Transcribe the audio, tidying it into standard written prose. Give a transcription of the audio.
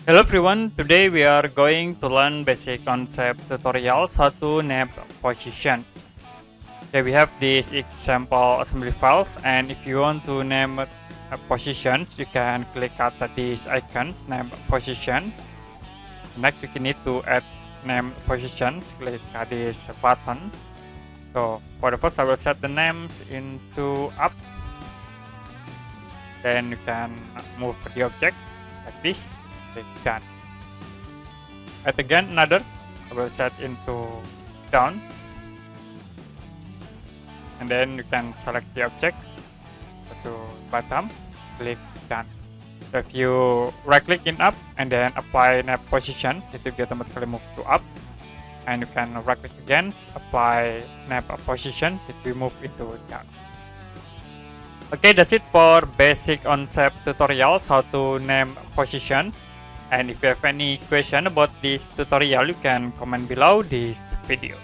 Hello everyone, today we are going to learn basic concept tutorials how to name position. Okay, we have these example assembly files, and if you want to name positions, you can click at these icons, name position. Next, you need to add name positions, click at this button. So for the first, I will set the names into up. Then you can move the object like this. Click done. Add again another. I will set into down. And then you can select the objects. Go to bottom. Click done. So if you right click in up and then apply name position, it will be automatically moved to up. And you can right click again, apply name position, it will move into down. Okay, that's it for basic Onshape tutorials how to name positions. And if you have any question about this tutorial, you can comment below this video.